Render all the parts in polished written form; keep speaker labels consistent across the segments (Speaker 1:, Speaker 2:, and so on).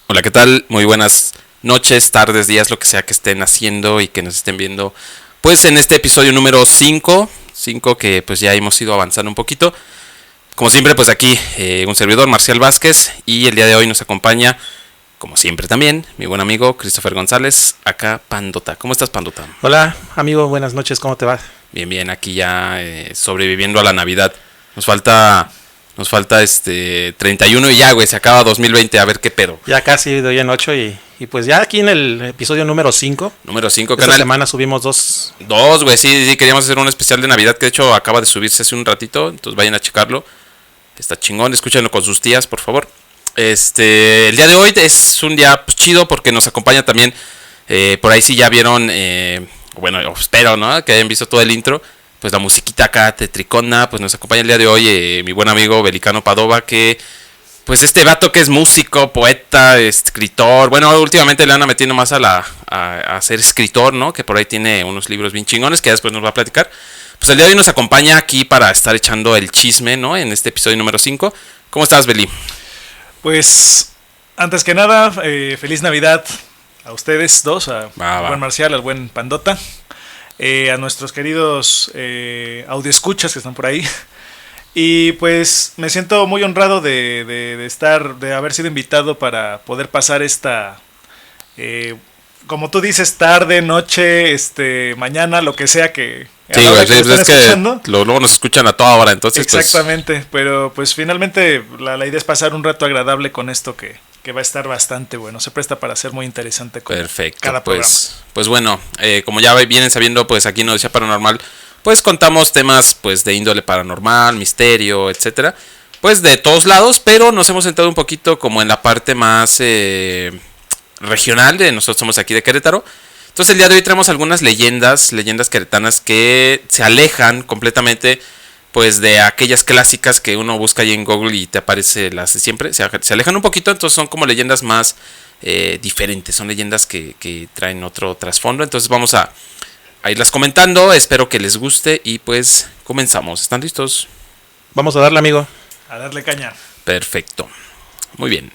Speaker 1: Hola, ¿qué tal? Muy buenas noches, tardes, días, lo que sea que estén haciendo y que nos estén viendo. Pues en este episodio número 5 que pues ya hemos ido avanzando un poquito. Como siempre, pues aquí un servidor, Marcial Vázquez, y el día de hoy nos acompaña, como siempre también, mi buen amigo Christopher González, acá Pandota. ¿Cómo estás, Pandota?
Speaker 2: Hola, amigo, buenas noches, ¿cómo te va?
Speaker 1: Bien, bien, aquí ya sobreviviendo a la Navidad. Nos falta 31 y ya, güey, se acaba 2020, a ver qué pedo.
Speaker 2: Ya casi doy en 8 y pues ya aquí en el episodio número 5.
Speaker 1: Número 5,
Speaker 2: Esta
Speaker 1: canal.
Speaker 2: semana subimos dos.
Speaker 1: Dos, güey, sí, queríamos hacer un especial de Navidad que de hecho acaba de subirse hace un ratito, entonces vayan a checarlo. Está chingón, escúchenlo con sus tías, por favor. El día de hoy es un día pues, chido porque nos acompaña también, por ahí sí ya vieron, bueno, espero, ¿no? Que hayan visto todo el intro, pues la musiquita acá tetricona, pues nos acompaña el día de hoy mi buen amigo Belicano Padova, que pues este vato que es músico, poeta, escritor, bueno, últimamente le anda metiendo más a ser escritor, ¿no? Que por ahí tiene unos libros bien chingones que después nos va a platicar. Pues el día de hoy nos acompaña aquí para estar echando el chisme, ¿no? En este episodio número 5. ¿Cómo estás, Beli?
Speaker 3: Pues, antes que nada, feliz Navidad a ustedes dos, al buen Marcial, al buen Pandota, a nuestros queridos audioescuchas que están por ahí. Y pues me siento muy honrado de haber sido invitado para poder pasar esta, como tú dices, tarde, noche, mañana, lo que sea que...
Speaker 1: Sí, güey, es que luego nos escuchan a toda hora, entonces
Speaker 3: exactamente, pues... pero pues finalmente la idea es pasar un rato agradable con esto que va a estar bastante bueno, se presta para ser muy interesante con
Speaker 1: perfecto,
Speaker 3: cada programa.
Speaker 1: Pues bueno, como ya vienen sabiendo, pues aquí en Odisea Paranormal, pues contamos temas pues de índole paranormal, misterio, etcétera, pues de todos lados, pero nos hemos centrado un poquito como en la parte más regional, nosotros somos aquí de Querétaro. Entonces el día de hoy traemos algunas leyendas queretanas que se alejan completamente pues de aquellas clásicas que uno busca ahí en Google y te aparece las de siempre. Se alejan un poquito, entonces son como leyendas más diferentes, son leyendas que traen otro trasfondo. Entonces vamos a irlas comentando, espero que les guste y pues comenzamos. ¿Están listos?
Speaker 2: Vamos a darle, amigo.
Speaker 3: A darle caña.
Speaker 1: Perfecto, muy bien.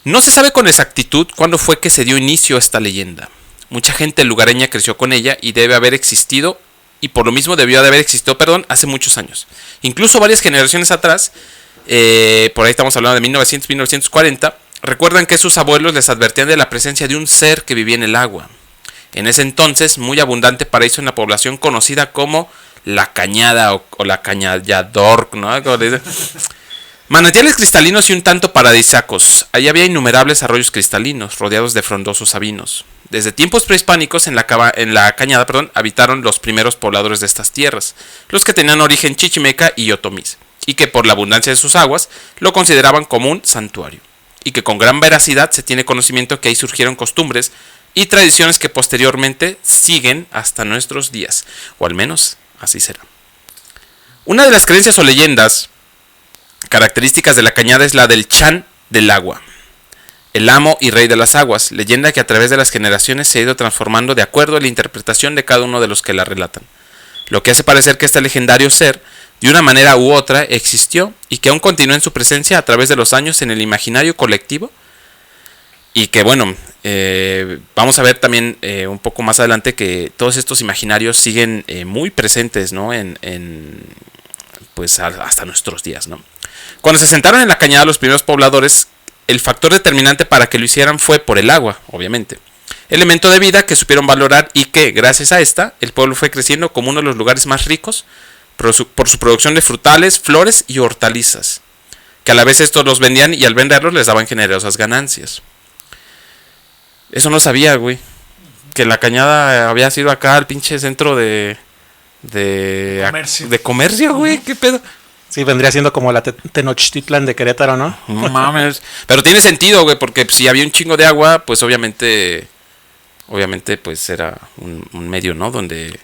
Speaker 1: No se sabe con exactitud cuándo fue que se dio inicio a esta leyenda. Mucha gente lugareña creció con ella y debe haber existido, y por lo mismo debió de haber existido, hace muchos años. Incluso varias generaciones atrás, por ahí estamos hablando de 1900, 1940, recuerdan que sus abuelos les advertían de la presencia de un ser que vivía en el agua. En ese entonces, muy abundante paraíso en la población conocida como La Cañada o La Cañador, ¿no? Manantiales cristalinos y un tanto paradisíacos. Allí había innumerables arroyos cristalinos, rodeados de frondosos sabinos. Desde tiempos prehispánicos en la cañada, habitaron los primeros pobladores de estas tierras, los que tenían origen chichimeca y otomís, y que por la abundancia de sus aguas lo consideraban como un santuario, y que con gran veracidad se tiene conocimiento que ahí surgieron costumbres y tradiciones que posteriormente siguen hasta nuestros días, o al menos así será. Una de las creencias o leyendas características de la cañada es la del Chan del agua, el amo y rey de las aguas, leyenda que a través de las generaciones se ha ido transformando de acuerdo a la interpretación de cada uno de los que la relatan, lo que hace parecer que este legendario ser, de una manera u otra, existió y que aún continúa en su presencia a través de los años en el imaginario colectivo, y que bueno, vamos a ver también un poco más adelante que todos estos imaginarios siguen muy presentes, ¿no? Pues hasta nuestros días, ¿no? Cuando se sentaron en la cañada los primeros pobladores, el factor determinante para que lo hicieran fue por el agua, obviamente. Elemento de vida que supieron valorar y que, gracias a esta, el pueblo fue creciendo como uno de los lugares más ricos por su producción de frutales, flores y hortalizas, que a la vez estos los vendían y al venderlos les daban generosas ganancias. Eso no sabía, güey. Que la cañada había sido acá el pinche centro de comercio, güey. ¿Qué pedo?
Speaker 2: Sí, vendría siendo como la Tenochtitlan de Querétaro, ¿no?
Speaker 1: No mames. Pero tiene sentido, güey, porque si había un chingo de agua, pues obviamente pues era un medio, ¿no? Donde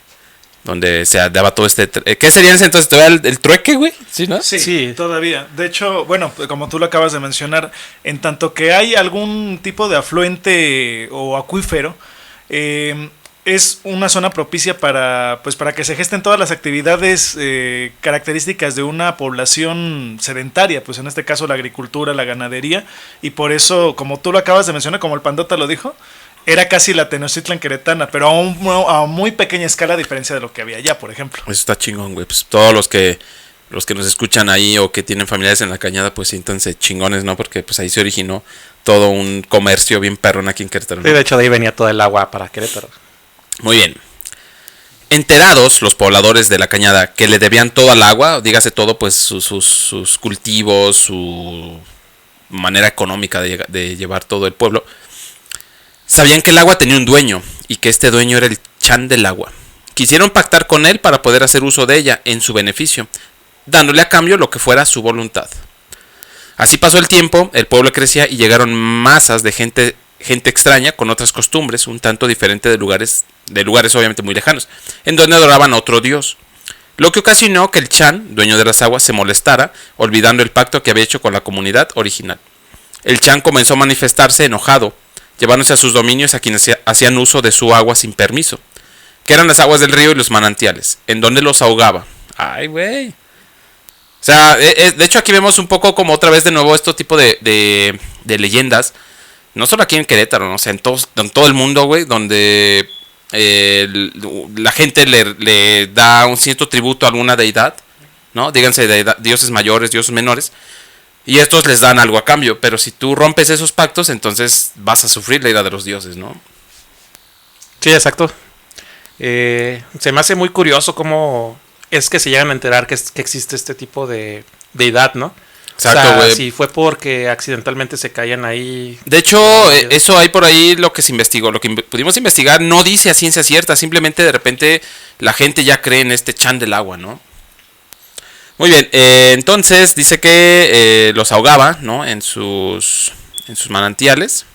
Speaker 1: se daba todo este... ¿Qué sería en ese entonces? ¿Todavía el trueque, güey?
Speaker 3: ¿Sí, no? Sí, todavía. De hecho, bueno, como tú lo acabas de mencionar, en tanto que hay algún tipo de afluente o acuífero, es una zona propicia para que se gesten todas las actividades características de una población sedentaria, pues en este caso la agricultura, la ganadería, y por eso, como tú lo acabas de mencionar, como el Pandota lo dijo, era casi la Tenochtitlan queretana, pero a muy pequeña escala a diferencia de lo que había allá, por ejemplo.
Speaker 1: Eso está chingón, güey. Pues todos los que nos escuchan ahí o que tienen familiares en la Cañada, pues siéntanse chingones, ¿no? Porque pues ahí se originó todo un comercio bien perrón aquí en Querétaro, ¿no?
Speaker 2: Sí, de hecho de ahí venía todo el agua para Querétaro.
Speaker 1: Muy bien. Enterados los pobladores de la Cañada que le debían todo al agua, dígase todo, pues sus cultivos, su manera económica de llevar todo el pueblo, sabían que el agua tenía un dueño y que este dueño era el Chan del agua. Quisieron pactar con él para poder hacer uso de ella en su beneficio, dándole a cambio lo que fuera su voluntad. Así pasó el tiempo, el pueblo crecía y llegaron masas de gente extraña con otras costumbres, un tanto diferente de lugares obviamente muy lejanos, en donde adoraban a otro dios. Lo que ocasionó que el Chan, dueño de las aguas, se molestara, olvidando el pacto que había hecho con la comunidad original. El Chan comenzó a manifestarse enojado, llevándose a sus dominios a quienes hacían uso de su agua sin permiso, que eran las aguas del río y los manantiales, en donde los ahogaba. ¡Ay, güey! O sea, de hecho aquí vemos un poco como otra vez de nuevo este tipo de leyendas, no solo aquí en Querétaro, ¿no? O sea, en todo el mundo, güey, donde la gente le da un cierto tributo a alguna deidad, ¿no? Díganse dioses mayores, dioses menores, y estos les dan algo a cambio, pero si tú rompes esos pactos, entonces vas a sufrir la ira de los dioses, ¿no?
Speaker 2: Sí, exacto. Se me hace muy curioso cómo es que se llegan a enterar que existe este tipo de deidad, ¿no?
Speaker 1: Exacto, güey.
Speaker 2: O sea, si fue porque accidentalmente se caían ahí.
Speaker 1: De hecho, eso hay por ahí lo que se investigó. Lo que pudimos investigar no dice a ciencia cierta. Simplemente de repente la gente ya cree en este Chan del agua, ¿no? Muy bien. Entonces dice que los ahogaba, ¿no? En sus manantiales.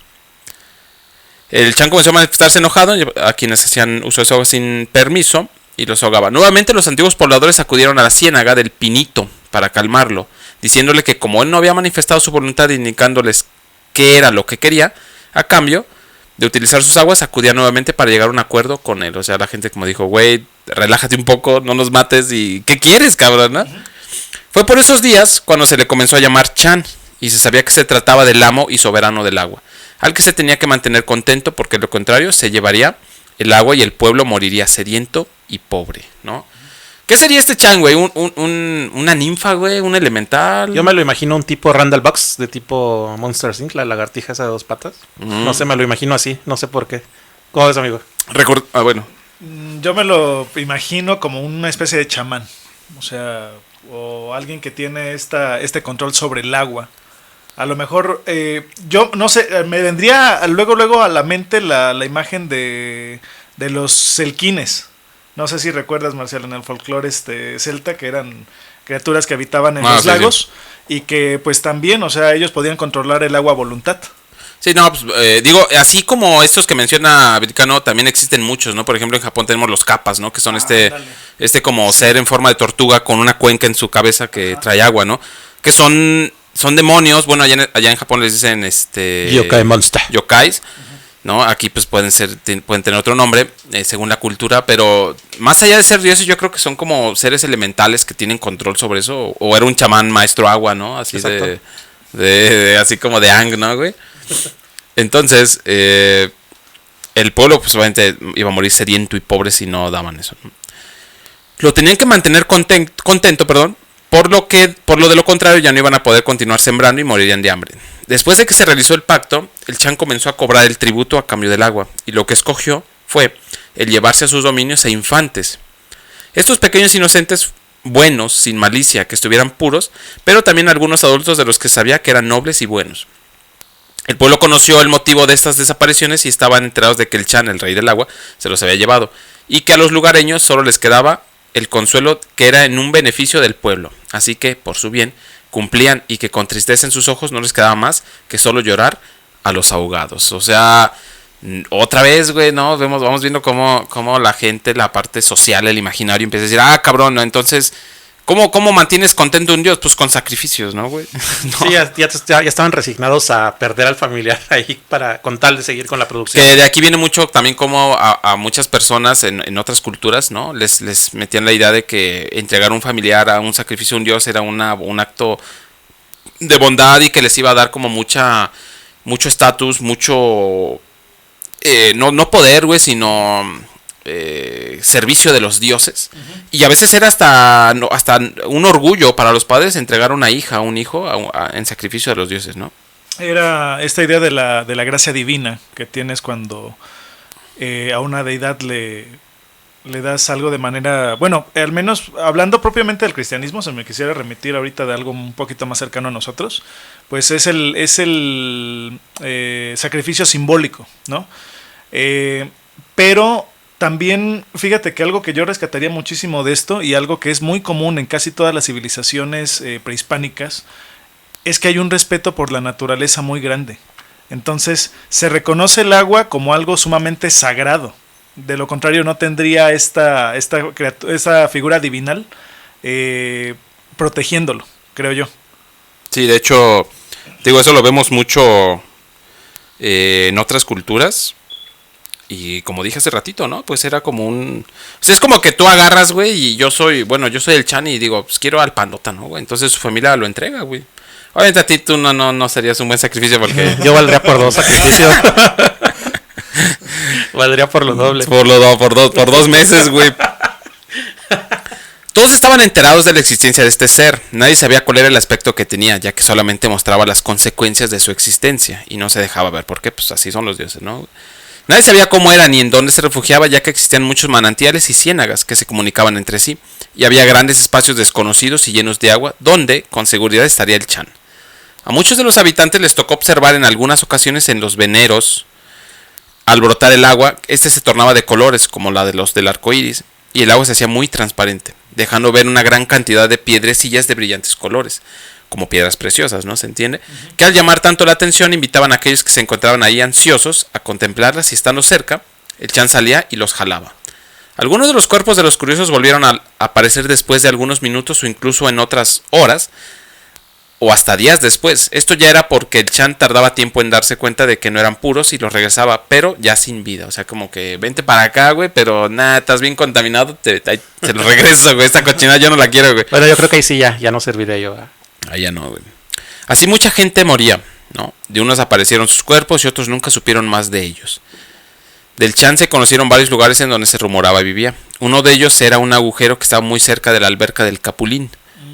Speaker 1: El Chan comenzó a manifestarse enojado a quienes hacían uso de su agua sin permiso y los ahogaba. Nuevamente los antiguos pobladores acudieron a la ciénaga del Pinito para calmarlo, diciéndole que como él no había manifestado su voluntad indicándoles qué era lo que quería, a cambio de utilizar sus aguas, acudía nuevamente para llegar a un acuerdo con él. O sea, la gente como dijo, güey, relájate un poco, no nos mates y ¿qué quieres, cabrón? ¿No? Fue por esos días cuando se le comenzó a llamar Chan y se sabía que se trataba del amo y soberano del agua, al que se tenía que mantener contento porque de lo contrario se llevaría el agua y el pueblo moriría sediento y pobre, ¿no? ¿Qué sería este Chan, güey? ¿Una ninfa, güey? ¿Un elemental?
Speaker 2: Yo me lo imagino un tipo Randall Bugs, de tipo Monster Inc., la lagartija esa de 2 patas. No sé, me lo imagino así, no sé por qué. ¿Cómo ves, amigo?
Speaker 1: Bueno.
Speaker 3: Yo me lo imagino como una especie de chamán. O sea, o alguien que tiene este control sobre el agua. A lo mejor, yo no sé, me vendría luego a la mente la imagen de los selquines. No sé si recuerdas, Marcial, en el folclore celta, que eran criaturas que habitaban en los lagos, sí. Y que pues también, o sea, ellos podían controlar el agua a voluntad.
Speaker 1: Sí, no, pues, digo, así como estos que menciona Vilcano, también existen muchos, ¿no? Por ejemplo, en Japón tenemos los kappas, ¿no? Que son este como sí. Ser en forma de tortuga con una cuenca en su cabeza que trae agua, ¿no? Que son demonios, bueno, allá en Japón les dicen
Speaker 2: Yokai Monster.
Speaker 1: Yokais, ¿no? Aquí pues pueden tener otro nombre, según la cultura, pero más allá de ser dioses, yo creo que son como seres elementales que tienen control sobre eso, o era un chamán maestro agua, ¿no? Así así como de Ang, ¿no, güey? Entonces, el pueblo pues obviamente iba a morir sediento y pobre si no daban eso, ¿no? Lo tenían que mantener contento, por lo de lo contrario ya no iban a poder continuar sembrando y morirían de hambre. Después de que se realizó el pacto, el Chan comenzó a cobrar el tributo a cambio del agua, y lo que escogió fue el llevarse a sus dominios a infantes. Estos pequeños inocentes buenos, sin malicia, que estuvieran puros, pero también algunos adultos de los que sabía que eran nobles y buenos. El pueblo conoció el motivo de estas desapariciones y estaban enterados de que el Chan, el rey del agua, se los había llevado, y que a los lugareños solo les quedaba el consuelo que era en un beneficio del pueblo. Así que, por su bien, cumplían y que con tristeza en sus ojos no les quedaba más que solo llorar a los ahogados. O sea, otra vez, güey, ¿no? Vamos viendo cómo la gente, la parte social, el imaginario, empieza a decir, cabrón, ¿no? Entonces, ¿Cómo mantienes contento a un dios? Pues con sacrificios, ¿no, güey? No.
Speaker 2: Sí, ya estaban resignados a perder al familiar ahí con tal de seguir con la producción.
Speaker 1: Que de aquí viene mucho también como a muchas personas en otras culturas, ¿no? Les metían la idea de que entregar un familiar a un sacrificio a un dios era un acto de bondad y que les iba a dar como mucho estatus, mucho... no poder, güey, sino... servicio de los dioses. Y a veces era hasta un orgullo para los padres entregar una hija, un hijo en sacrificio de los dioses, ¿no?
Speaker 3: Era esta idea de la gracia divina que tienes cuando a una deidad le das algo de manera... Bueno, al menos hablando propiamente del cristianismo, se me quisiera remitir ahorita de algo un poquito más cercano a nosotros, pues es el sacrificio simbólico, ¿no? Pero también, fíjate que algo que yo rescataría muchísimo de esto y algo que es muy común en casi todas las civilizaciones prehispánicas es que hay un respeto por la naturaleza muy grande. Entonces, se reconoce el agua como algo sumamente sagrado. De lo contrario, no tendría esta figura divinal protegiéndolo, creo yo.
Speaker 1: Sí, de hecho, digo, eso lo vemos mucho en otras culturas. Y como dije hace ratito, ¿no? Pues era como un... O sea, es como que tú agarras, güey, y yo soy el Chan y digo, pues quiero al Pandota, ¿no, güey? Entonces su familia lo entrega, güey. Obviamente a ti tú no serías un buen sacrificio porque...
Speaker 2: Yo valdría por 2 sacrificios. Valdría por lo doble.
Speaker 1: Por 2 meses, güey. Todos estaban enterados de la existencia de este ser. Nadie sabía cuál era el aspecto que tenía, ya que solamente mostraba las consecuencias de su existencia. Y no se dejaba ver por qué, pues así son los dioses, ¿no? Nadie sabía cómo era ni en dónde se refugiaba, ya que existían muchos manantiales y ciénagas que se comunicaban entre sí, y había grandes espacios desconocidos y llenos de agua, donde con seguridad estaría el Chan. A muchos de los habitantes les tocó observar en algunas ocasiones en los veneros, al brotar el agua, este se tornaba de colores, como la de los del arco iris, y el agua se hacía muy transparente, dejando ver una gran cantidad de piedrecillas de brillantes colores, como piedras preciosas, ¿no? ¿Se entiende? Que al llamar tanto la atención invitaban a aquellos que se encontraban ahí ansiosos a contemplarlas y estando cerca, el Chan salía y los jalaba. Algunos de los cuerpos de los curiosos volvieron a aparecer después de algunos minutos o incluso en otras horas o hasta días después. Esto ya era porque el Chan tardaba tiempo en darse cuenta de que no eran puros y los regresaba, pero ya sin vida. O sea, como que vente para acá, güey, pero nada, estás bien contaminado, te los regreso, güey, esta cochinada yo no la quiero, güey.
Speaker 2: Bueno, yo creo que ahí sí ya no serviré yo, ¿verdad?
Speaker 1: Allá no, güey. Así mucha gente moría, ¿no? De unos aparecieron sus cuerpos y otros nunca supieron más de ellos. Del Chan se conocieron varios lugares en donde se rumoraba vivía. Uno de ellos era un agujero que estaba muy cerca de la alberca del Capulín,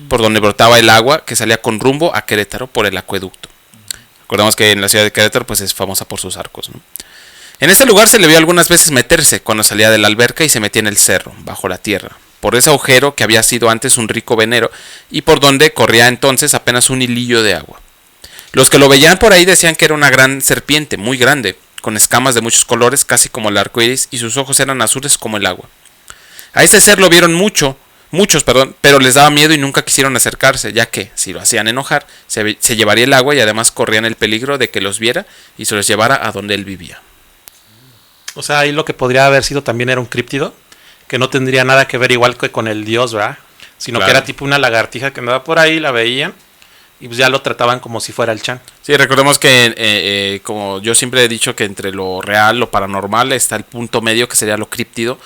Speaker 1: por donde brotaba el agua que salía con rumbo a Querétaro por el acueducto. Recordamos que en la ciudad de Querétaro pues es famosa por sus arcos, ¿no? En ese lugar se le vio algunas veces meterse cuando salía de la alberca y se metía en el cerro, bajo la tierra, por ese agujero que había sido antes un rico venero y por donde corría entonces apenas un hilillo de agua. Los que lo veían por ahí decían que era una gran serpiente, muy grande, con escamas de muchos colores, casi como el arco iris, y sus ojos eran azules como el agua. A ese ser lo vieron muchos, pero les daba miedo y nunca quisieron acercarse, ya que, si lo hacían enojar, se llevaría el agua y además corrían el peligro de que los viera y se los llevara a donde él vivía.
Speaker 2: O sea, ahí lo que podría haber sido también era un críptido, que no tendría nada que ver igual que con el dios, ¿verdad? Sino claro, que era tipo una lagartija que andaba por ahí, la veían y pues ya lo trataban como si fuera el Chan.
Speaker 1: Sí, recordemos que como yo siempre he dicho que entre lo real, lo paranormal está el punto medio que sería lo críptido,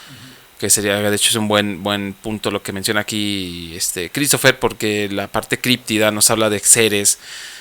Speaker 1: que sería, de hecho es un buen punto lo que menciona aquí Christopher, porque la parte críptida nos habla de seres,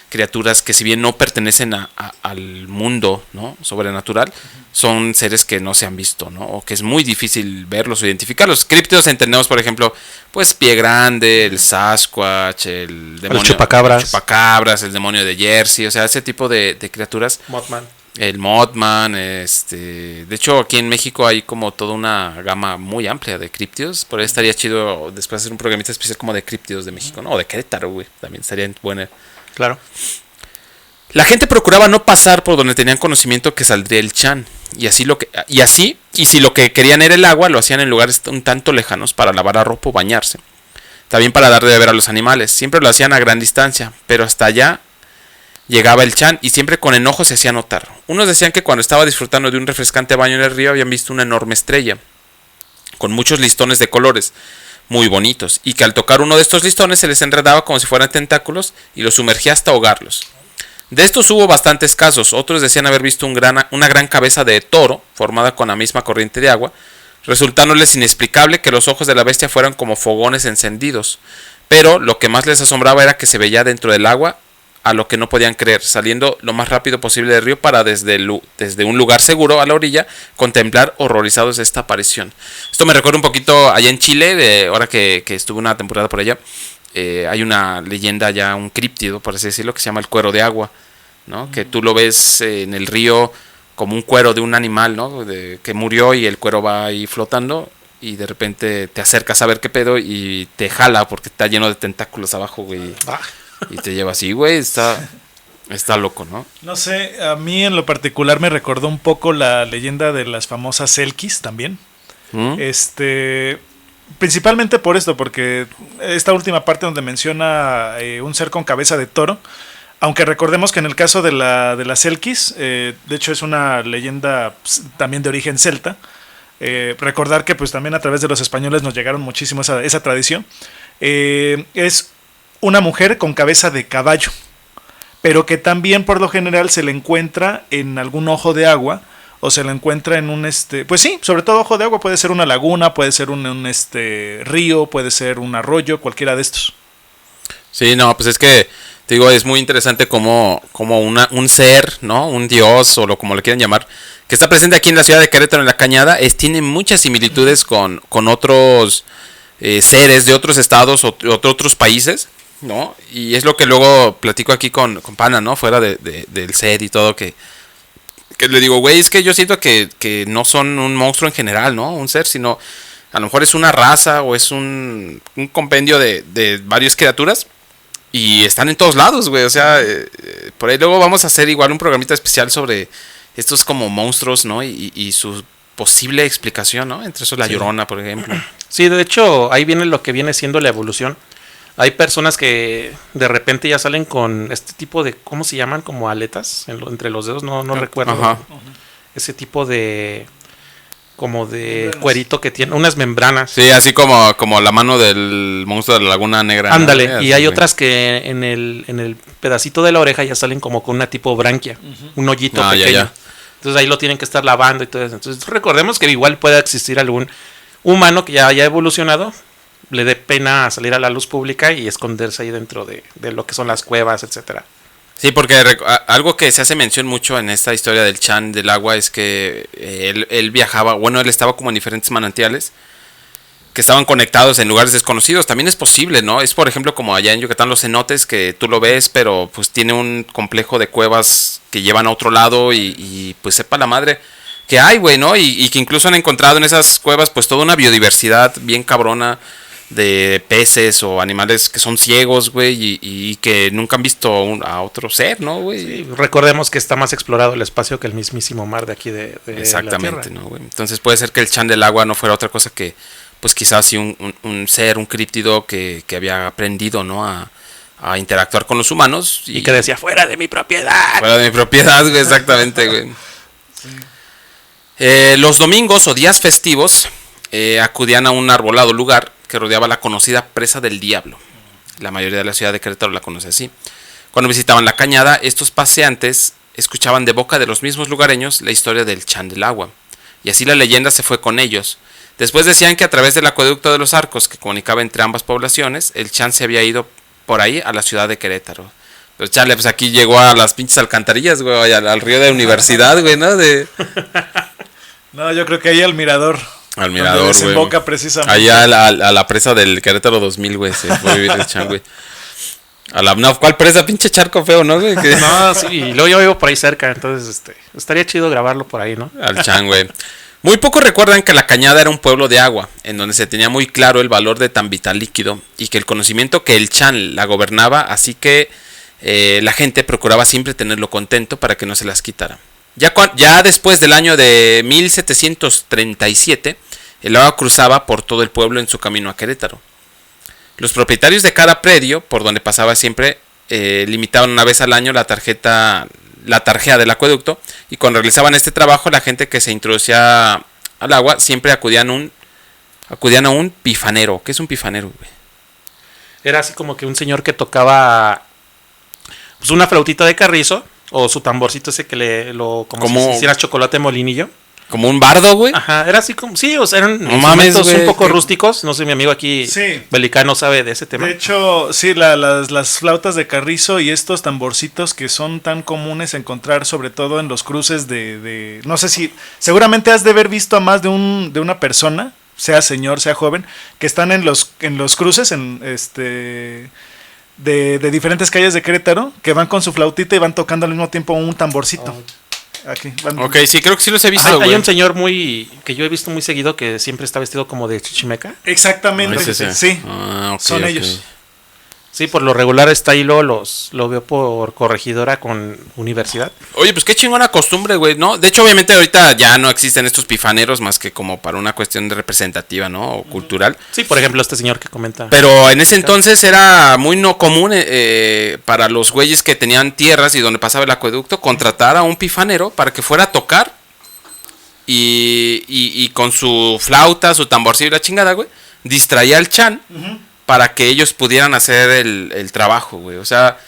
Speaker 1: criaturas que si bien no pertenecen al mundo, ¿no?, sobrenatural, son seres que no se han visto, ¿no?, o que es muy difícil verlos o identificarlos. Críptidos entendemos, por ejemplo, pues Pie Grande, el Sasquatch, el demonio,
Speaker 2: el chupacabras,
Speaker 1: el demonio de Jersey, o sea, ese tipo de criaturas.
Speaker 2: Mothman.
Speaker 1: El Mothman, de hecho aquí en México hay como toda una gama muy amplia de críptidos. Por ahí estaría chido después hacer un programita especial como de críptidos de México, ¿no? O de Querétaro, güey, también estaría buena.
Speaker 2: Claro.
Speaker 1: La gente procuraba no pasar por donde tenían conocimiento que saldría el Chan. Y si lo que querían era el agua, lo hacían en lugares un tanto lejanos para lavar la ropa o bañarse. También para dar de beber a los animales. Siempre lo hacían a gran distancia, pero hasta allá llegaba el Chan y siempre con enojo se hacía notar. Unos decían que cuando estaba disfrutando de un refrescante baño en el río habían visto una enorme estrella, con muchos listones de colores, muy bonitos, y que al tocar uno de estos listones se les enredaba como si fueran tentáculos y los sumergía hasta ahogarlos. De estos hubo bastantes casos, otros decían haber visto una gran cabeza de toro formada con la misma corriente de agua, resultándoles inexplicable que los ojos de la bestia fueran como fogones encendidos, pero lo que más les asombraba era que se veía dentro del agua, a lo que no podían creer, saliendo lo más rápido posible del río para desde un lugar seguro a la orilla contemplar horrorizados esta aparición. Esto me recuerda un poquito allá en Chile, ahora que estuve una temporada por allá. Hay una leyenda ya, un críptido, por así decirlo, que se llama el cuero de agua, ¿no? Que tú lo ves en el río como un cuero de un animal, ¿no? Que murió y el cuero va ahí flotando y de repente te acercas a ver qué pedo y te jala porque está lleno de tentáculos abajo, güey. Y te lleva así, güey, está loco, ¿no?
Speaker 3: No sé, a mí en lo particular me recordó un poco la leyenda de las famosas Selkis también. Principalmente por esto, porque esta última parte donde menciona un ser con cabeza de toro, aunque recordemos que en el caso de las Selkis, de hecho es una leyenda también de origen celta, recordar que pues también a través de los españoles nos llegaron muchísimo esa tradición, es una mujer con cabeza de caballo, pero que también por lo general se le encuentra en algún ojo de agua, o se le encuentra en un pues sí, sobre todo ojo de agua, puede ser una laguna, puede ser un río, puede ser un arroyo, cualquiera de estos.
Speaker 1: Sí, no, pues es que te digo, es muy interesante como un ser, ¿no? Un dios o como le quieran llamar, que está presente aquí en la ciudad de Querétaro, en la Cañada, tiene muchas similitudes con otros seres de otros estados o otros países, ¿no? Y es lo que luego platico aquí con Pana, ¿no? Fuera del set y todo, que le digo, güey, es que yo siento que no son un monstruo en general, ¿no? Un ser, sino a lo mejor es una raza o es un compendio de varias criaturas y están en todos lados, güey. O sea, por ahí luego vamos a hacer igual un programita especial sobre estos como monstruos, ¿no? Y su posible explicación, ¿no? Entre esos la Llorona, por ejemplo.
Speaker 2: Sí, de hecho, ahí viene lo que viene siendo la evolución. Hay personas que de repente ya salen con este tipo de, ¿cómo se llaman? Como aletas entre los dedos, no recuerdo.
Speaker 1: Ajá.
Speaker 2: Ese tipo de, como de membranas. Cuerito que tiene, unas membranas.
Speaker 1: Sí, así como la mano del monstruo de la Laguna Negra.
Speaker 2: Ándale,
Speaker 1: ¿no?
Speaker 2: Y hay otras que en el pedacito de la oreja ya salen como con una tipo branquia, un hoyito pequeño. Ya. Entonces ahí lo tienen que estar lavando y todo eso. Entonces recordemos que igual puede existir algún humano que ya haya evolucionado, le dé pena salir a la luz pública y esconderse ahí dentro de lo que son las cuevas, etcétera.
Speaker 1: Sí, porque algo que se hace mención mucho en esta historia del Chan del agua es que él viajaba, bueno, él estaba como en diferentes manantiales que estaban conectados en lugares desconocidos. También es posible, ¿no? Es por ejemplo como allá en Yucatán los cenotes, que tú lo ves, pero pues tiene un complejo de cuevas que llevan a otro lado y pues sepa la madre que hay, güey, ¿no? Y que incluso han encontrado en esas cuevas pues toda una biodiversidad bien cabrona de peces o animales que son ciegos, güey, y que nunca han visto a otro ser, ¿no, güey?
Speaker 2: Sí, recordemos que está más explorado el espacio que el mismísimo mar de aquí de
Speaker 1: exactamente,
Speaker 2: la Tierra.
Speaker 1: ¿no, güey? Entonces puede ser que el Chan del agua no fuera otra cosa que, pues quizás sí un ser, un críptido que había aprendido, ¿no? A interactuar con los humanos.
Speaker 2: Y que decía, fuera de mi propiedad.
Speaker 1: Fuera de mi propiedad, güey, exactamente, güey. Sí. Los domingos o días festivos acudían a un arbolado lugar que rodeaba la conocida presa del Diablo. La mayoría de la ciudad de Querétaro la conoce así. Cuando visitaban la Cañada, estos paseantes escuchaban de boca de los mismos lugareños la historia del Chan del agua. Y así la leyenda se fue con ellos. Después decían que a través del acueducto de los Arcos que comunicaba entre ambas poblaciones, el Chan se había ido por ahí a la ciudad de Querétaro. Pues chale, pues aquí llegó a las pinches alcantarillas, güey, al río de Universidad, güey, ¿no?
Speaker 3: No, yo creo que ahí al mirador.
Speaker 1: Al mirador, güey.
Speaker 3: Desemboca precisamente.
Speaker 1: Allá a la presa del Querétaro 2000, güey, se fue a vivir el Chan, güey. No, ¿cuál presa? Pinche charco feo, ¿no, güey?
Speaker 2: No, sí, y luego yo vivo por ahí cerca, entonces estaría chido grabarlo por ahí, ¿no?
Speaker 1: Al Chan, güey. Muy pocos recuerdan que la Cañada era un pueblo de agua, en donde se tenía muy claro el valor de tan vital líquido, y que el conocimiento que el Chan la gobernaba, así que la gente procuraba siempre tenerlo contento para que no se las quitara. Ya después del año de 1737, el agua cruzaba por todo el pueblo en su camino a Querétaro. Los propietarios de cada predio, por donde pasaba siempre, limitaban una vez al año la tarjea del acueducto, y cuando realizaban este trabajo, la gente que se introducía al agua siempre acudían acudían a un pifanero. ¿Qué es un pifanero, güey?
Speaker 2: Era así como que un señor que tocaba pues una flautita de carrizo o su tamborcito ese que como si hiciera chocolate molinillo.
Speaker 1: Como un bardo, güey.
Speaker 2: Ajá, era así como, sí, o sea, eran instrumentos un poco rústicos. No sé, mi amigo aquí, Belicano, sabe de ese tema.
Speaker 3: De hecho, sí, las flautas de carrizo y estos tamborcitos que son tan comunes encontrar, sobre todo en los cruces de no sé si, seguramente has de haber visto a más de una persona, sea señor, sea joven, que están en los cruces, de diferentes calles de Querétaro, que van con su flautita y van tocando al mismo tiempo un tamborcito. Aquí,
Speaker 1: ok, sí, creo que sí los he visto.
Speaker 2: Hay un señor que yo he visto muy seguido que siempre está vestido como de chichimeca.
Speaker 3: Exactamente, sí. Son
Speaker 1: okay.
Speaker 3: ellos.
Speaker 2: Sí, por lo regular está ahí, lo veo por Corregidora con Universidad.
Speaker 1: Oye, pues qué chingona costumbre, güey, ¿no? De hecho, obviamente ahorita ya no existen estos pifaneros más que como para una cuestión de representativa, ¿no? O cultural.
Speaker 2: Sí, por ejemplo, este señor que comenta.
Speaker 1: Pero en ese entonces era muy no común para los güeyes que tenían tierras y donde pasaba el acueducto contratar a un pifanero para que fuera a tocar y con su flauta, su tamborcillo y la chingada, güey, distraía al chan. Para que ellos pudieran hacer el trabajo, güey. O sea,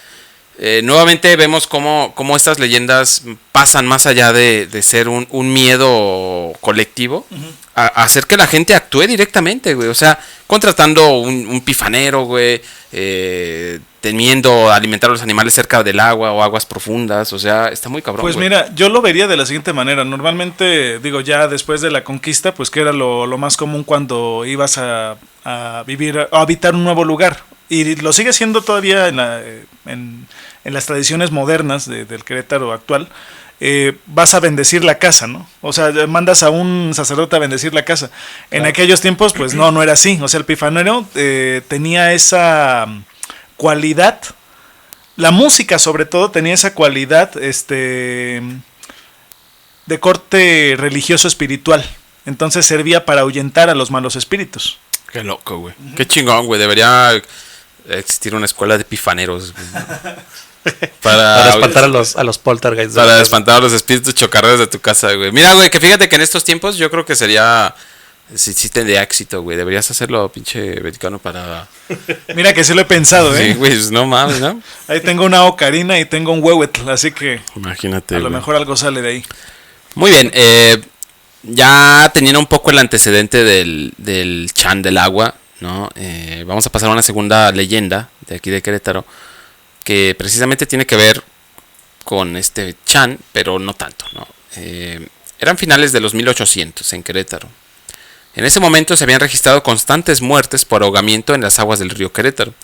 Speaker 1: nuevamente vemos cómo estas leyendas pasan más allá de ser un miedo colectivo a hacer que la gente actúe directamente, güey. O sea, contratando un pifanero, güey, temiendo alimentar a los animales cerca del agua o aguas profundas. O sea, está muy cabrón,
Speaker 3: Pues
Speaker 1: güey.
Speaker 3: mira, yo lo vería de la siguiente manera. Normalmente, digo, ya después de la conquista, pues que era lo más común cuando ibas a vivir, a habitar un nuevo lugar. Y lo sigue siendo todavía en las tradiciones modernas del Querétaro actual. Vas a bendecir la casa, ¿no? O sea, mandas a un sacerdote a bendecir la casa. En aquellos tiempos, pues no era así. O sea, el pifanero tenía esa cualidad, la música sobre todo tenía esa cualidad de corte religioso espiritual. Entonces servía para ahuyentar a los malos espíritus.
Speaker 1: Qué loco, güey. Qué chingón, güey. Debería existir una escuela de pifaneros.
Speaker 2: Para espantar a los poltergeists.
Speaker 1: Para espantar a los espíritus chocarreros de tu casa, güey. Mira, güey, que fíjate que en estos tiempos yo creo que sería... Sí tendría éxito, güey. Deberías hacerlo, pinche Belicano, para...
Speaker 3: Mira que sí lo he pensado,
Speaker 1: Sí, güey, no mames, ¿no?
Speaker 3: Ahí tengo una ocarina y tengo un huehuetl, así que...
Speaker 1: Imagínate,
Speaker 3: a lo mejor algo sale de ahí.
Speaker 1: Muy bien, ya teniendo un poco el antecedente del Chan del agua, ¿no? Vamos a pasar a una segunda leyenda de aquí de Querétaro, que precisamente tiene que ver con este Chan, pero no tanto, ¿no? Eran finales de los 1800 en Querétaro. En ese momento se habían registrado constantes muertes por ahogamiento en las aguas del río Querétaro,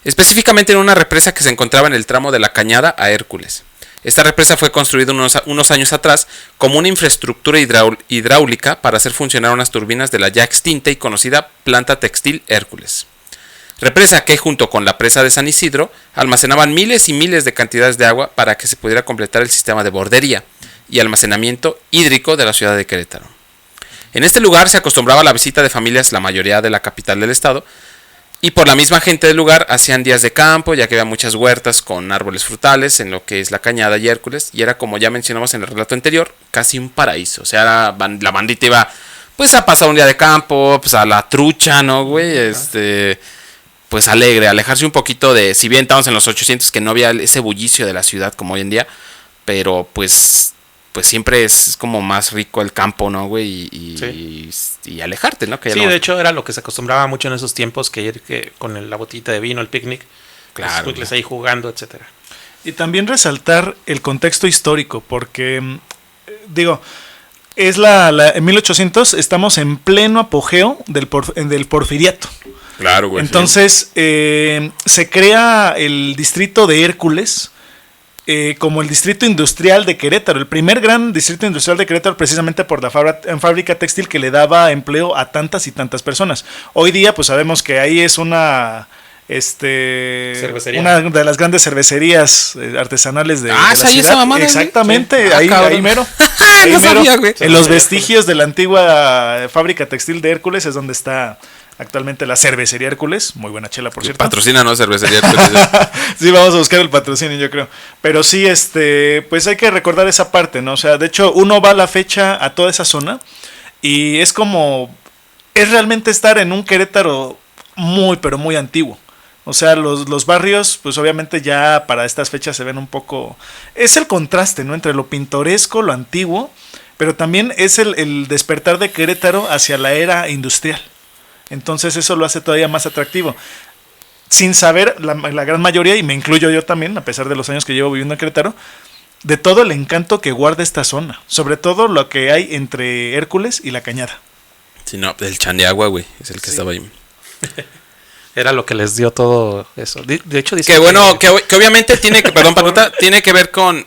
Speaker 1: específicamente en una represa que se encontraba en el tramo de la Cañada a Hércules. Esta represa fue construida unos años atrás como una infraestructura hidráulica para hacer funcionar unas turbinas de la ya extinta y conocida planta textil Hércules. Represa que, junto con la presa de San Isidro, almacenaban miles y miles de cantidades de agua para que se pudiera completar el sistema de bordería y almacenamiento hídrico de la ciudad de Querétaro. En este lugar se acostumbraba la visita de familias, la mayoría de la capital del estado, y por la misma gente del lugar hacían días de campo, ya que había muchas huertas con árboles frutales en lo que es la Cañada y Hércules, y era, como ya mencionamos en el relato anterior, casi un paraíso. O sea, la bandita iba pues a pasar un día de campo, pues a la trucha, ¿no, güey? Pues alegre, alejarse un poquito de, si bien estamos en los 800 que no había ese bullicio de la ciudad como hoy en día, pero pues siempre es como más rico el campo, ¿no, güey? Y alejarte, ¿no?
Speaker 2: Sí, de hecho era lo que se acostumbraba mucho en esos tiempos, que ir con la botita de vino, el picnic,
Speaker 1: claro,
Speaker 2: los cuicles ahí jugando, etcétera.
Speaker 3: Y también resaltar el contexto histórico, porque, digo, es en 1800 estamos en pleno apogeo del porfiriato.
Speaker 1: Claro, güey.
Speaker 3: Entonces, se crea el distrito de Hércules, como el distrito industrial de Querétaro, el primer gran distrito industrial de Querétaro, precisamente por la fábrica textil que le daba empleo a tantas y tantas personas. Hoy día pues sabemos que ahí es una de las grandes cervecerías artesanales de la ciudad.
Speaker 1: Esa mamada,
Speaker 3: exactamente,
Speaker 1: sí.
Speaker 3: Ahí mero.
Speaker 1: No sabía, güey.
Speaker 3: En los vestigios de la antigua fábrica textil de Hércules es donde está actualmente la cervecería Hércules, muy buena chela, por cierto.
Speaker 1: Patrocina, ¿no? Cervecería Hércules.
Speaker 3: Sí, vamos a buscar el patrocinio, yo creo. Pero sí, pues hay que recordar esa parte, ¿no? O sea, de hecho, uno va a la fecha a toda esa zona y es como es realmente estar en un Querétaro muy, pero muy antiguo. O sea, los barrios, pues obviamente ya para estas fechas se ven un poco... Es el contraste, ¿no? Entre lo pintoresco, lo antiguo, pero también es el despertar de Querétaro hacia la era industrial. Entonces eso lo hace todavía más atractivo. Sin saber, la gran mayoría, y me incluyo yo también, a pesar de los años que llevo viviendo en Querétaro, de todo el encanto que guarda esta zona. Sobre todo lo que hay entre Hércules y La Cañada.
Speaker 1: Sí, no, el Chan de Agua, güey, es el que estaba ahí.
Speaker 2: Era lo que les dio todo eso. De hecho, dice
Speaker 1: que bueno, que obviamente tiene que, perdón, Panuta, tiene que ver con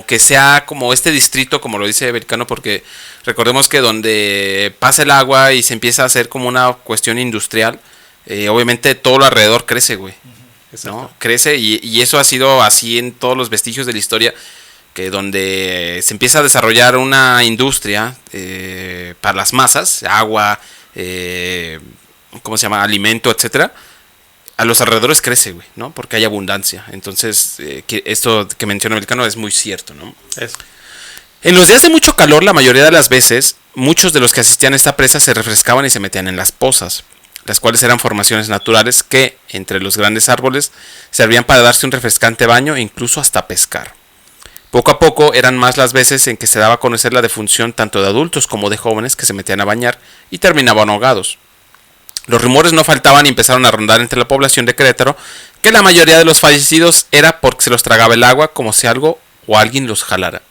Speaker 1: que sea como este distrito, como lo dice Americano, porque recordemos que donde pasa el agua y se empieza a hacer como una cuestión industrial, obviamente todo lo alrededor crece, güey. ¿No? Crece y eso ha sido así en todos los vestigios de la historia, que donde se empieza a desarrollar una industria para las masas, agua, ¿cómo se llama? Alimento, etcétera. A los alrededores crece, güey, ¿no? Porque hay abundancia. Entonces, esto que menciona Americano es muy cierto, ¿no?
Speaker 2: Eso.
Speaker 1: En los días de mucho calor, la mayoría de las veces, muchos de los que asistían a esta presa se refrescaban y se metían en las pozas, las cuales eran formaciones naturales que, entre los grandes árboles, servían para darse un refrescante baño e incluso hasta pescar. Poco a poco eran más las veces en que se daba a conocer la defunción tanto de adultos como de jóvenes que se metían a bañar y terminaban ahogados. Los rumores no faltaban y empezaron a rondar entre la población de Querétaro que la mayoría de los fallecidos era porque se los tragaba el agua como si algo o alguien los jalara.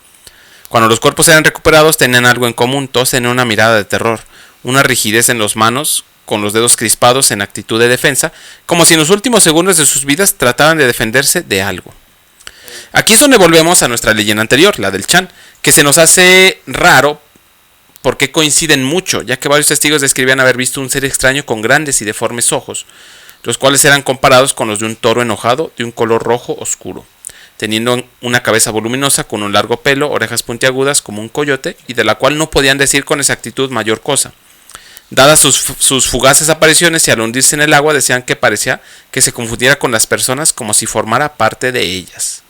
Speaker 1: Cuando los cuerpos eran recuperados tenían algo en común, todos tenían una mirada de terror, una rigidez en las manos, con los dedos crispados en actitud de defensa, como si en los últimos segundos de sus vidas trataban de defenderse de algo. Aquí es donde volvemos a nuestra leyenda anterior, la del Chan, que se nos hace raro porque coinciden mucho, ya que varios testigos describían haber visto un ser extraño con grandes y deformes ojos, los cuales eran comparados con los de un toro enojado de un color rojo oscuro, teniendo una cabeza voluminosa con un largo pelo, orejas puntiagudas como un coyote, y de la cual no podían decir con exactitud mayor cosa. Dadas sus fugaces apariciones y al hundirse en el agua decían que parecía que se confundiera con las personas como si formara parte de ellas.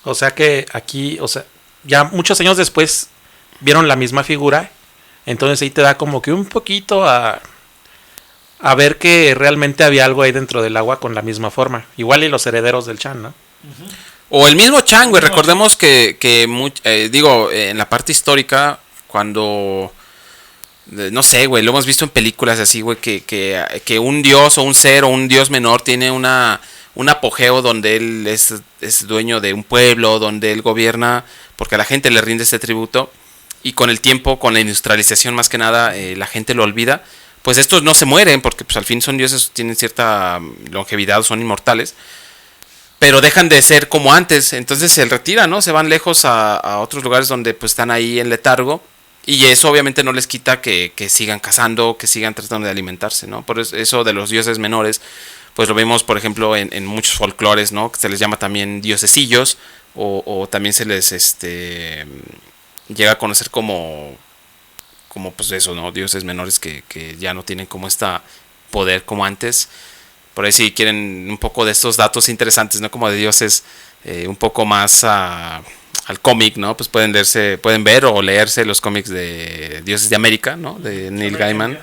Speaker 2: O sea que aquí, o sea, ya muchos años después vieron la misma figura, entonces ahí te da como que un poquito a ver que realmente había algo ahí dentro del agua con la misma forma. Igual y los herederos del Chan, ¿no?
Speaker 1: O el mismo Chan, güey. Recordemos que en la parte histórica, cuando... No sé, güey, lo hemos visto en películas así, güey, que un dios o un ser o un dios menor tiene un apogeo donde él es dueño de un pueblo, donde él gobierna, porque a la gente le rinde ese tributo, y con el tiempo, con la industrialización más que nada, la gente lo olvida. Pues estos no se mueren, porque pues al fin son dioses, tienen cierta longevidad, son inmortales, pero dejan de ser como antes, entonces se retiran, ¿no? Se van lejos a otros lugares donde pues están ahí en letargo. Y eso obviamente no les quita que sigan cazando, que sigan tratando de alimentarse, ¿no? Por eso de los dioses menores, pues lo vemos, por ejemplo, en muchos folclores, ¿no? Que se les llama también diosesillos, o también se les llega a conocer como pues eso, ¿no? Dioses menores que ya no tienen como esta poder como antes. Por ahí si quieren un poco de estos datos interesantes, ¿no? Como de dioses un poco más... al cómic, ¿no? Pues pueden ver o leerse los cómics de Dioses de América, ¿no? De Neil Gaiman,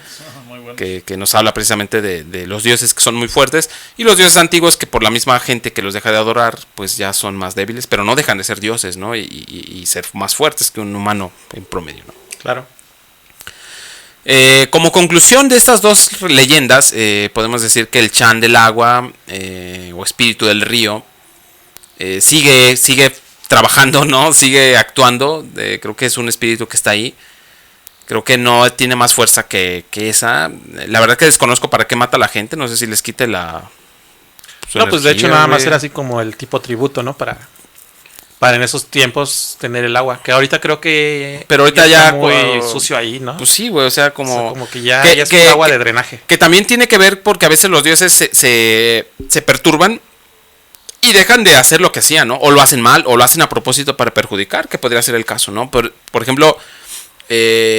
Speaker 1: que nos habla precisamente de los dioses que son muy fuertes y los dioses antiguos que por la misma gente que los deja de adorar, pues ya son más débiles, pero no dejan de ser dioses, ¿no? Y ser más fuertes que un humano en promedio, ¿no?
Speaker 2: Claro.
Speaker 1: Como conclusión de estas dos leyendas, podemos decir que el Chan del agua o espíritu del río sigue trabajando, ¿no? Sigue actuando. Creo que es un espíritu que está ahí. Creo que no tiene más fuerza que esa. La verdad que desconozco para qué mata a la gente. No sé si les quite la...
Speaker 2: No, pues de hecho nada más era así como el tipo tributo, ¿no? Para en esos tiempos tener el agua. Que ahorita creo que...
Speaker 1: Pero ahorita ya
Speaker 2: está muy sucio ahí, ¿no?
Speaker 1: Pues sí, güey. O sea, como
Speaker 2: que ya es un agua de drenaje.
Speaker 1: Que también tiene que ver porque a veces los dioses se perturban y dejan de hacer lo que hacían, ¿no? O lo hacen mal, o lo hacen a propósito para perjudicar, que podría ser el caso, ¿no? Por ejemplo,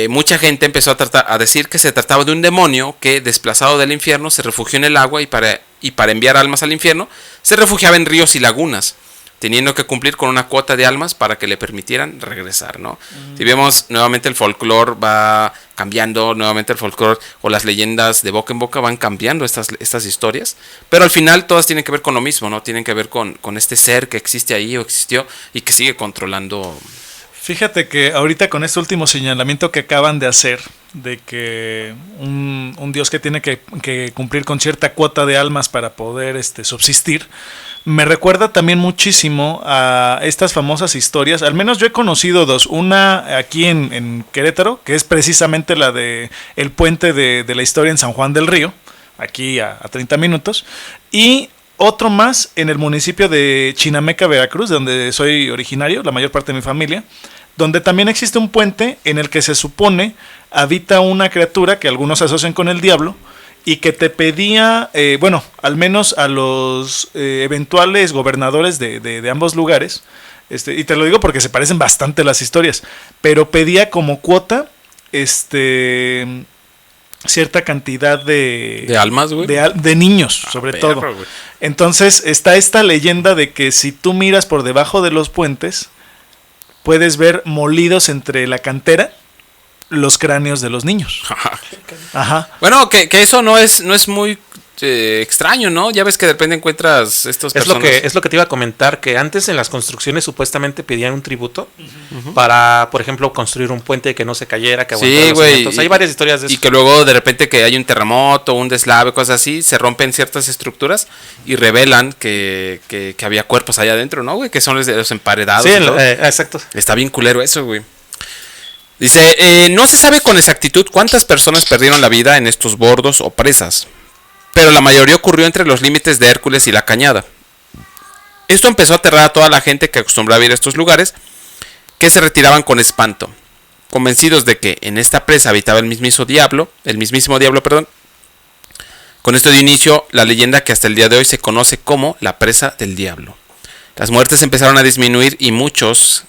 Speaker 1: mucha gente empezó a decir que se trataba de un demonio que, desplazado del infierno, se refugió en el agua y para enviar almas al infierno, se refugiaba en ríos y lagunas. teniendo que cumplir con una cuota de almas para que le permitieran regresar, ¿no? Si vemos nuevamente el folclore va cambiando, nuevamente el folclore o las leyendas de boca en boca van cambiando estas historias, pero al final todas tienen que ver con lo mismo, ¿no? Tienen que ver con este ser que existe ahí o existió y que sigue controlando.
Speaker 3: Fíjate que ahorita con este último señalamiento que acaban de hacer, de que un dios que tiene que cumplir con cierta cuota de almas para poder subsistir, me recuerda también muchísimo a estas famosas historias. Al menos yo he conocido dos. Una aquí en Querétaro, que es precisamente la de el puente de la historia en San Juan del Río, aquí a 30 minutos. Y otro más en el municipio de Chinameca, Veracruz, de donde soy originario, la mayor parte de mi familia, donde también existe un puente en el que se supone habita una criatura que algunos asocian con el diablo, y que te pedía, al menos a los eventuales gobernadores de ambos lugares, y te lo digo porque se parecen bastante las historias, pero pedía como cuota cierta cantidad de
Speaker 1: almas, güey,
Speaker 3: de niños, sobre todo. Güey. Entonces está esta leyenda de que si tú miras por debajo de los puentes, puedes ver molidos entre la cantera los cráneos de los niños.
Speaker 1: Ajá. Bueno, que eso no es muy extraño, ¿no? Ya ves que de repente encuentras estos personas.
Speaker 2: Es lo que te iba a comentar, que antes en las construcciones supuestamente pedían un tributo para, por ejemplo, construir un puente que no se cayera, que aguantara los cimientos. Hay varias historias de eso.
Speaker 1: Y que luego de repente que hay un terremoto, un deslave, cosas así, se rompen ciertas estructuras y revelan que había cuerpos allá adentro, ¿no, güey? Que son los emparedados.
Speaker 2: Sí, exacto.
Speaker 1: Está bien culero eso, güey. Dice, no se sabe con exactitud cuántas personas perdieron la vida en estos bordos o presas, pero la mayoría ocurrió entre los límites de Hércules y la Cañada. Esto empezó a aterrar a toda la gente que acostumbraba ir a estos lugares, que se retiraban con espanto, convencidos de que en esta presa habitaba el mismísimo diablo. Con esto dio inicio la leyenda que hasta el día de hoy se conoce como la presa del diablo. Las muertes empezaron a disminuir y muchos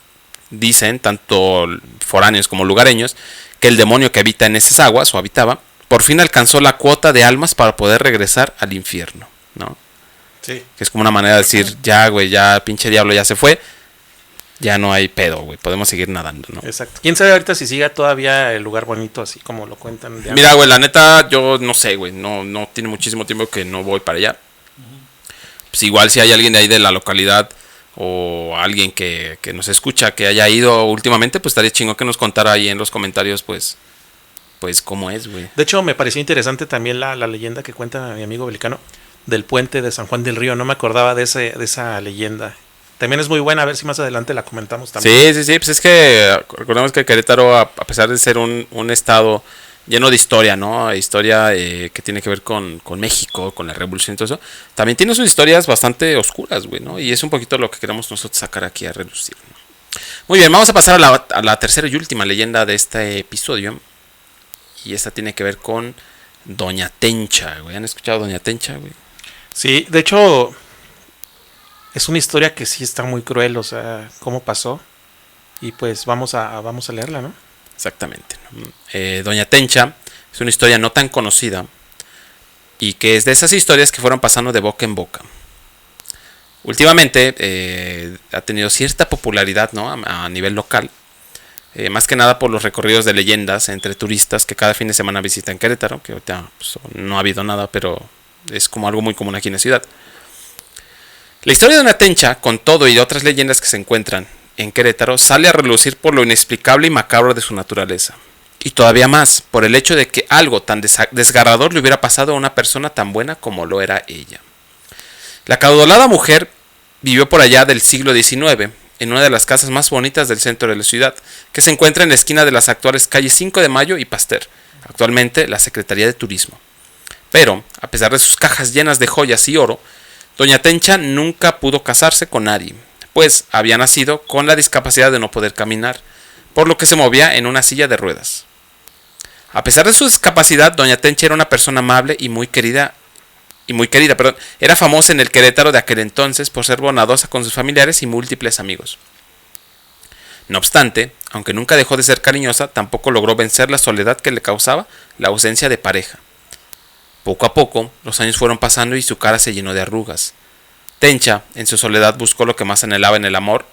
Speaker 1: dicen, tanto foráneos como lugareños, que el demonio que habita en esas aguas, o habitaba, por fin alcanzó la cuota de almas para poder regresar al infierno, ¿no?
Speaker 2: Sí.
Speaker 1: Que es como una manera de decir, ya, güey, ya pinche diablo ya se fue, ya no hay pedo, güey, podemos seguir nadando, ¿no?
Speaker 2: Exacto. ¿Quién sabe ahorita si siga todavía el lugar bonito así como lo cuentan?
Speaker 1: Mira, güey, la neta, yo no sé, güey, no tiene muchísimo tiempo que no voy para allá. Pues igual si hay alguien de ahí de la localidad o alguien que nos escucha que haya ido últimamente, pues estaría chingón que nos contara ahí en los comentarios, pues cómo es, güey.
Speaker 2: De hecho, me pareció interesante también la leyenda que cuenta mi amigo Belicano del puente de San Juan del Río. No me acordaba de esa leyenda. También es muy buena, a ver si más adelante la comentamos también.
Speaker 1: Sí, pues es que recordemos que Querétaro, a pesar de ser un estado lleno de historia, ¿no? Historia que tiene que ver con México, con la revolución y todo eso. También tiene sus historias bastante oscuras, güey, ¿no? Y es un poquito lo que queremos nosotros sacar aquí a relucir, ¿no? Muy bien, vamos a pasar a la tercera y última leyenda de este episodio. Y esta tiene que ver con Doña Tencha, güey. ¿Han escuchado Doña Tencha, güey?
Speaker 2: Sí, de hecho, es una historia que sí está muy cruel, o sea, cómo pasó. Y pues vamos a leerla, ¿no?
Speaker 1: Exactamente. Doña Tencha es una historia no tan conocida y que es de esas historias que fueron pasando de boca en boca. Últimamente ha tenido cierta popularidad, ¿no? A nivel local, más que nada por los recorridos de leyendas entre turistas que cada fin de semana visitan Querétaro, que ahorita pues, no ha habido nada, pero es como algo muy común aquí en la ciudad. La historia de Doña Tencha, con todo y de otras leyendas que se encuentran en Querétaro, sale a relucir por lo inexplicable y macabro de su naturaleza. Y todavía más, por el hecho de que algo tan desgarrador le hubiera pasado a una persona tan buena como lo era ella. La caudalada mujer vivió por allá del siglo XIX, en una de las casas más bonitas del centro de la ciudad, que se encuentra en la esquina de las actuales calles 5 de Mayo y Pasteur, actualmente la Secretaría de Turismo. Pero, a pesar de sus cajas llenas de joyas y oro, Doña Tencha nunca pudo casarse con nadie, pues había nacido con la discapacidad de no poder caminar, por lo que se movía en una silla de ruedas. A pesar de su discapacidad, Doña Tencha era una persona amable y muy querida. Era famosa en el Querétaro de aquel entonces por ser bondadosa con sus familiares y múltiples amigos. No obstante, aunque nunca dejó de ser cariñosa, tampoco logró vencer la soledad que le causaba la ausencia de pareja. Poco a poco, los años fueron pasando y su cara se llenó de arrugas. Tencha, en su soledad, buscó lo que más anhelaba en el amor,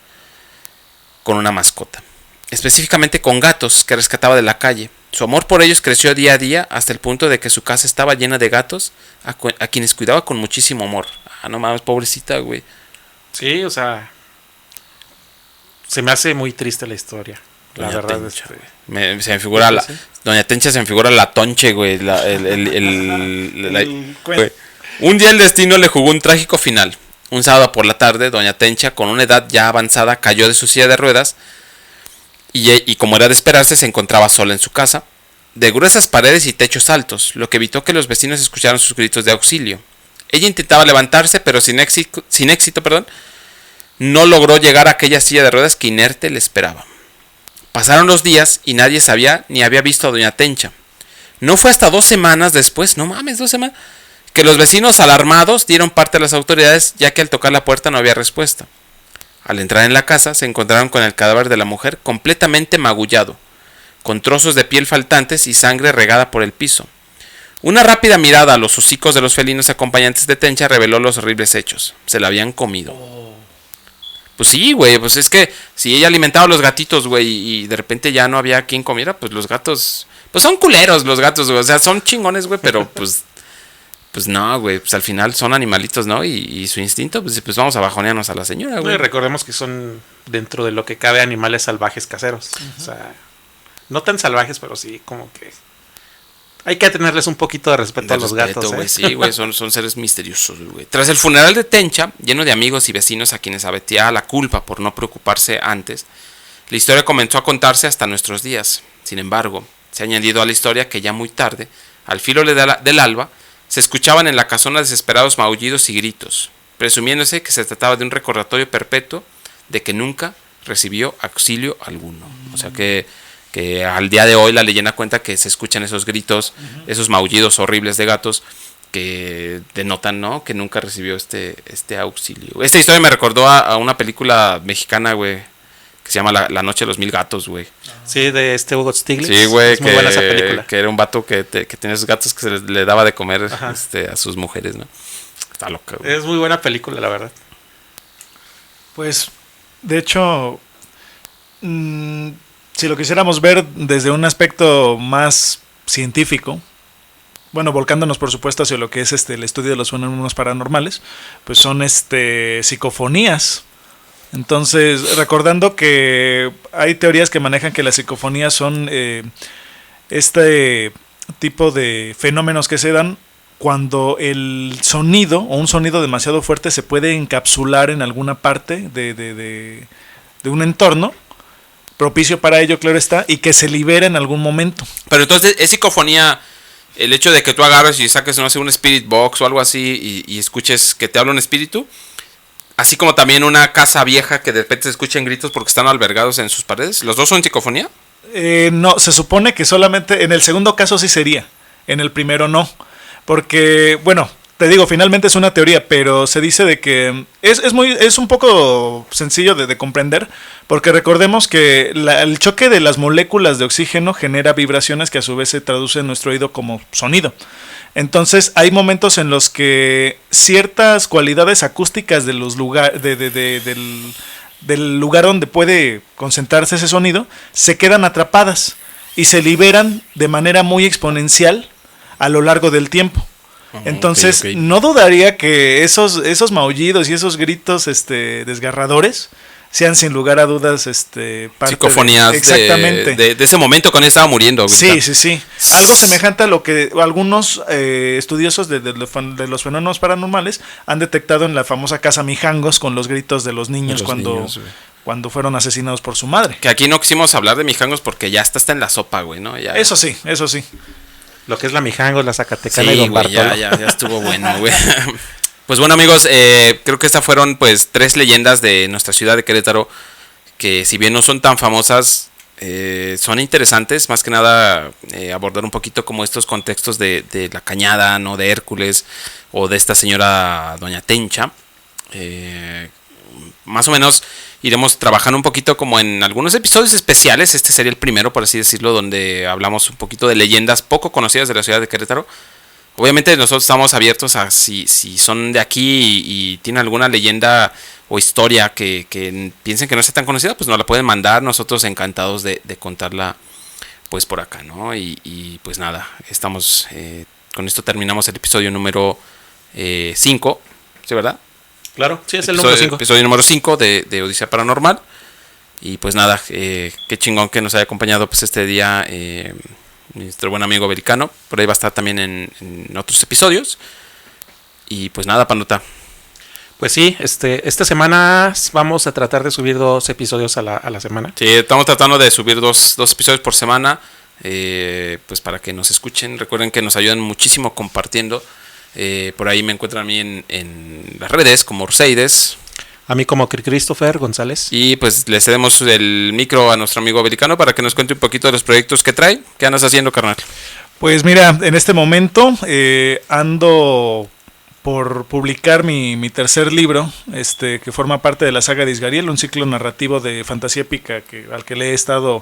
Speaker 1: con una mascota. Específicamente con gatos que rescataba de la calle. Su amor por ellos creció día a día hasta el punto de que su casa estaba llena de gatos a quienes cuidaba con muchísimo amor. Ah, no mames, pobrecita, güey.
Speaker 2: Sí, o sea, se me hace muy triste la historia. La
Speaker 1: Doña
Speaker 2: verdad,
Speaker 1: Tencha. Se me figura Doña Tencha se me figura la tonche, güey. Un día el destino le jugó un trágico final. Un sábado por la tarde, Doña Tencha, con una edad ya avanzada, cayó de su silla de ruedas y como era de esperarse, se encontraba sola en su casa, de gruesas paredes y techos altos, lo que evitó que los vecinos escucharan sus gritos de auxilio. Ella intentaba levantarse, pero sin éxito, no logró llegar a aquella silla de ruedas que inerte le esperaba. Pasaron los días y nadie sabía ni había visto a Doña Tencha. No fue hasta 2 semanas después, no mames, 2 semanas, que los vecinos alarmados dieron parte a las autoridades, ya que al tocar la puerta no había respuesta. Al entrar en la casa se encontraron con el cadáver de la mujer completamente magullado, con trozos de piel faltantes y sangre regada por el piso. Una rápida mirada a los hocicos de los felinos acompañantes de Tencha reveló los horribles hechos. Se la habían comido. Pues sí, güey, pues es que si ella alimentaba a los gatitos, güey, y de repente ya no había quien comiera, pues los gatos, pues son culeros los gatos, güey, o sea, son chingones, güey, pero pues no, güey, pues al final son animalitos, ¿no? Y su instinto, pues vamos a bajonearnos a la señora, güey.
Speaker 2: Recordemos que son, dentro de lo que cabe, animales salvajes caseros. O sea, no tan salvajes, pero sí, como que hay que tenerles un poquito de respeto a los gatos,
Speaker 1: güey. Sí, güey, son seres misteriosos, güey. Tras el funeral de Tencha, lleno de amigos y vecinos a quienes abatía la culpa por no preocuparse antes, la historia comenzó a contarse hasta nuestros días. Sin embargo, se ha añadido a la historia que ya muy tarde, al filo del alba, se escuchaban en la casona desesperados maullidos y gritos, presumiéndose que se trataba de un recordatorio perpetuo de que nunca recibió auxilio alguno. O sea que al día de hoy la leyenda cuenta que se escuchan esos gritos, esos maullidos horribles de gatos que denotan, ¿no?, que nunca recibió este auxilio. Esta historia me recordó a una película mexicana, güey, que se llama La Noche de los Mil Gatos, güey.
Speaker 2: Sí, de Hugo Stiglitz.
Speaker 1: Sí, güey,
Speaker 2: es muy buena esa película.
Speaker 1: Que era un vato que tenía esos gatos que se le daba de comer a sus mujeres, ¿no? Está loca, güey.
Speaker 2: Es muy buena película, la verdad.
Speaker 3: Pues, de hecho, si lo quisiéramos ver desde un aspecto más científico, bueno, volcándonos por supuesto hacia lo que es el estudio de los fenómenos paranormales, pues son psicofonías. Entonces, recordando que hay teorías que manejan que las psicofonías son este tipo de fenómenos que se dan cuando el sonido o un sonido demasiado fuerte se puede encapsular en alguna parte de un entorno propicio para ello, claro está, y que se libera en algún momento.
Speaker 1: Pero entonces, ¿es psicofonía el hecho de que tú agarres y saques, no sé, un spirit box o algo así y escuches que te habla un espíritu? Así como también una casa vieja que de repente se escuchen gritos porque están albergados en sus paredes. ¿Los dos son psicofonía?
Speaker 3: No, se supone que solamente en el segundo caso sí sería, en el primero no. Porque, bueno, te digo, finalmente es una teoría, pero se dice de que es un poco sencillo de comprender, porque recordemos que el choque de las moléculas de oxígeno genera vibraciones que a su vez se traducen en nuestro oído como sonido. Entonces hay momentos en los que ciertas cualidades acústicas de los del lugar donde puede concentrarse ese sonido se quedan atrapadas y se liberan de manera muy exponencial a lo largo del tiempo. Entonces okay. No dudaría que esos maullidos y esos gritos desgarradores sean sin lugar a dudas parte
Speaker 1: psicofonías
Speaker 3: exactamente
Speaker 1: de ese momento cuando estaba muriendo.
Speaker 3: Sí. Algo semejante a lo que algunos estudiosos de los fenómenos paranormales han detectado en la famosa casa Mijangos con los gritos de los niños cuando fueron asesinados por su madre.
Speaker 1: Que aquí no quisimos hablar de Mijangos porque ya está en la sopa, güey, ¿no? Ya.
Speaker 3: Eso sí.
Speaker 2: Lo que es la Mijangos, la Zacatecana
Speaker 1: sí,
Speaker 2: y Don Bartolo.
Speaker 1: Ya estuvo bueno, güey. Pues bueno, amigos, creo que estas fueron pues 3 leyendas de nuestra ciudad de Querétaro que si bien no son tan famosas, son interesantes, más que nada abordar un poquito como estos contextos de la Cañada, ¿no?, de Hércules o de esta señora Doña Tencha. Más o menos iremos trabajando un poquito como en algunos episodios especiales. Este sería el primero, por así decirlo, donde hablamos un poquito de leyendas poco conocidas de la ciudad de Querétaro. Obviamente nosotros estamos abiertos a si son de aquí y tienen alguna leyenda o historia que piensen que no sea tan conocida, pues nos la pueden mandar. Nosotros encantados de contarla pues por acá, ¿no? Y pues nada, estamos con esto terminamos el episodio número 5, ¿sí, verdad?
Speaker 2: Claro, sí, es el número 5.
Speaker 1: Episodio número 5 de Odisea Paranormal. Y pues nada, qué chingón que nos haya acompañado pues este día nuestro buen amigo Belicano. Por ahí va a estar también en otros episodios. Y pues nada, Pandota.
Speaker 2: Pues sí, esta semana vamos a tratar de subir 2 episodios a la semana.
Speaker 1: Sí, estamos tratando de subir dos episodios por semana. Pues para que nos escuchen. Recuerden que nos ayudan muchísimo compartiendo. Por ahí me encuentran a mí en las redes como Orseides.
Speaker 2: A mí como Christopher González.
Speaker 1: Y pues le cedemos el micro a nuestro amigo Belicano para que nos cuente un poquito de los proyectos que trae. ¿Qué andas haciendo, carnal?
Speaker 3: Pues mira, en este momento ando por publicar mi tercer libro, que forma parte de la saga de Isgariel, un ciclo narrativo de fantasía épica al que le he estado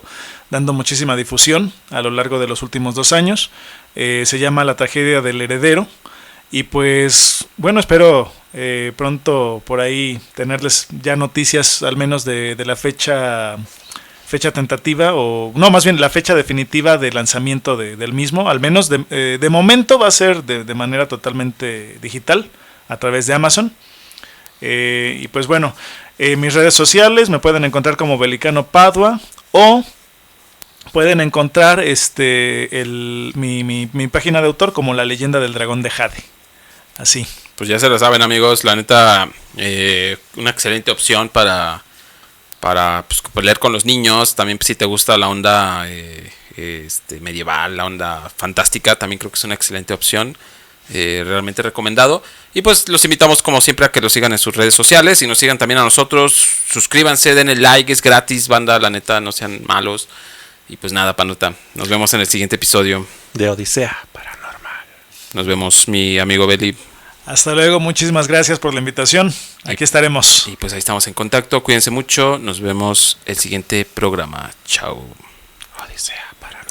Speaker 3: dando muchísima difusión a lo largo de los últimos 2 años. Se llama La tragedia del heredero. Y pues, bueno, espero pronto por ahí tenerles ya noticias, al menos de la fecha tentativa, o no, más bien la fecha definitiva de lanzamiento del mismo. Al menos de momento va a ser de manera totalmente digital, a través de Amazon. Y pues bueno, mis redes sociales me pueden encontrar como Belicano Padua, o pueden encontrar mi página de autor como La leyenda del dragón de Jade. Así.
Speaker 1: Pues ya se lo saben, amigos, la neta, una excelente opción para pues, pelear con los niños. También pues, si te gusta la onda medieval, la onda fantástica, también creo que es una excelente opción. Realmente recomendado. Y pues los invitamos como siempre a que los sigan en sus redes sociales y nos sigan también a nosotros. Suscríbanse, den el like, es gratis, banda, la neta, no sean malos. Y pues nada, Pandota, nos vemos en el siguiente episodio
Speaker 2: de Odisea Paranormal.
Speaker 1: Nos vemos, mi amigo Beli.
Speaker 3: Hasta luego, muchísimas gracias por la invitación. Aquí estaremos.
Speaker 1: Y pues ahí estamos en contacto, cuídense mucho, nos vemos el siguiente programa. Chao.
Speaker 2: Odisea Paranormal.